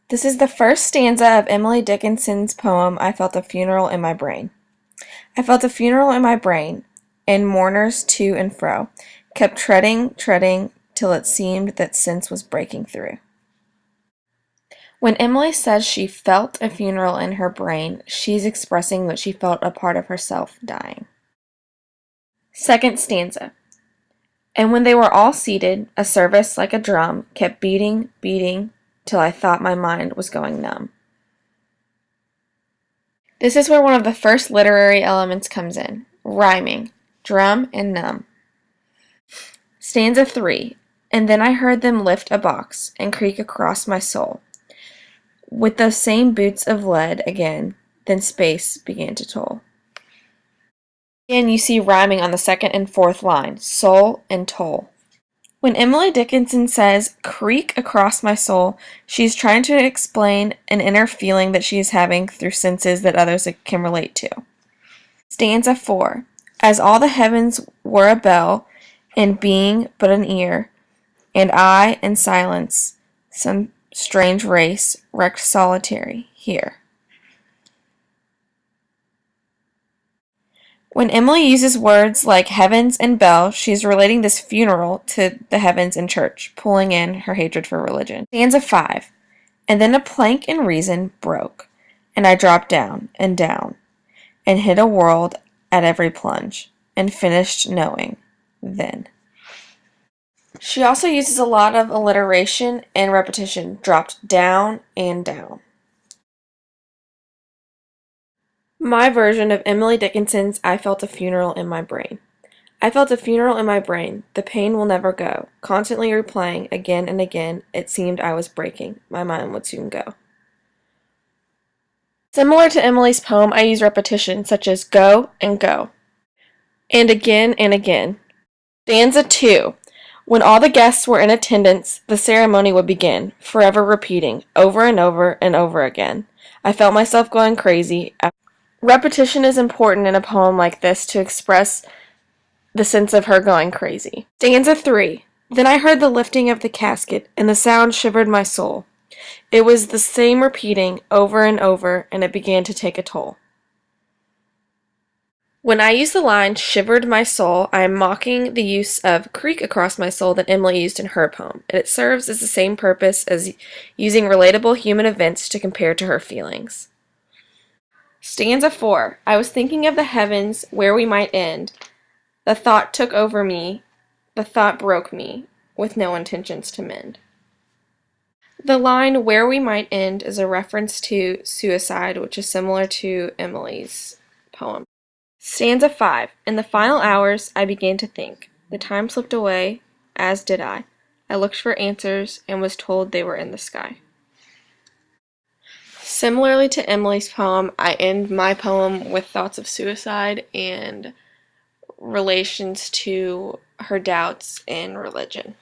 This is the first stanza of Emily Dickinson's poem, I Felt a Funeral in My Brain. I felt a funeral in my brain, and mourners to and fro kept treading, till it seemed that sense was breaking through. When Emily says she felt a funeral in her brain, she's expressing that she felt a part of herself dying. Second stanza. And when they were all seated, a service like a drum kept beating, till I thought my mind was going numb. This is where one of the first literary elements comes in, rhyming, drum and numb. Stanza 3. And then I heard them lift a box and creak across my soul. With those same boots of lead again, then space began to toll. Again, you see rhyming on the second and fourth line, soul and toll. When Emily Dickinson says, creak across my soul, she's trying to explain an inner feeling that she is having through senses that others can relate to. Stanza 4. As all the heavens were a bell, and being but an ear, and I in silence, some strange race, wrecked solitary, here. When Emily uses words like heavens and bell, she's relating this funeral to the heavens and church, pulling in her hatred for religion. Stanza 5. And then a plank in reason broke, and I dropped down, and hit a world at every plunge, and finished knowing, then. She also uses a lot of alliteration and repetition, dropped down and down. My version of Emily Dickinson's I Felt a Funeral in My Brain. I felt a funeral in my brain. The pain will never go. Constantly replaying, again and again, it seemed I was breaking. My mind would soon go. Similar to Emily's poem, I use repetition, such as go and go. And again and again. Stanza 2. When all the guests were in attendance, the ceremony would begin, forever repeating, over and over again. I felt myself going crazy. Repetition is important in a poem like this to express the sense of her going crazy. Stanza 3. Then I heard the lifting of the casket, and the sound shivered my soul. It was the same repeating over, and it began to take a toll. When I use the line, shivered my soul, I am mocking the use of creak across my soul that Emily used in her poem, and it serves as the same purpose as using relatable human events to compare to her feelings. Stanza 4. I was thinking of the heavens where we might end. The thought took over me. The thought broke me, with no intentions to mend. The line where we might end is a reference to suicide, which is similar to Emily's poem. Stanza 5. In the final hours, I began to think. The time slipped away, as did I. I looked for answers and was told they were in the sky. Similarly to Emily's poem, I end my poem with thoughts of suicide and relations to her doubts in religion.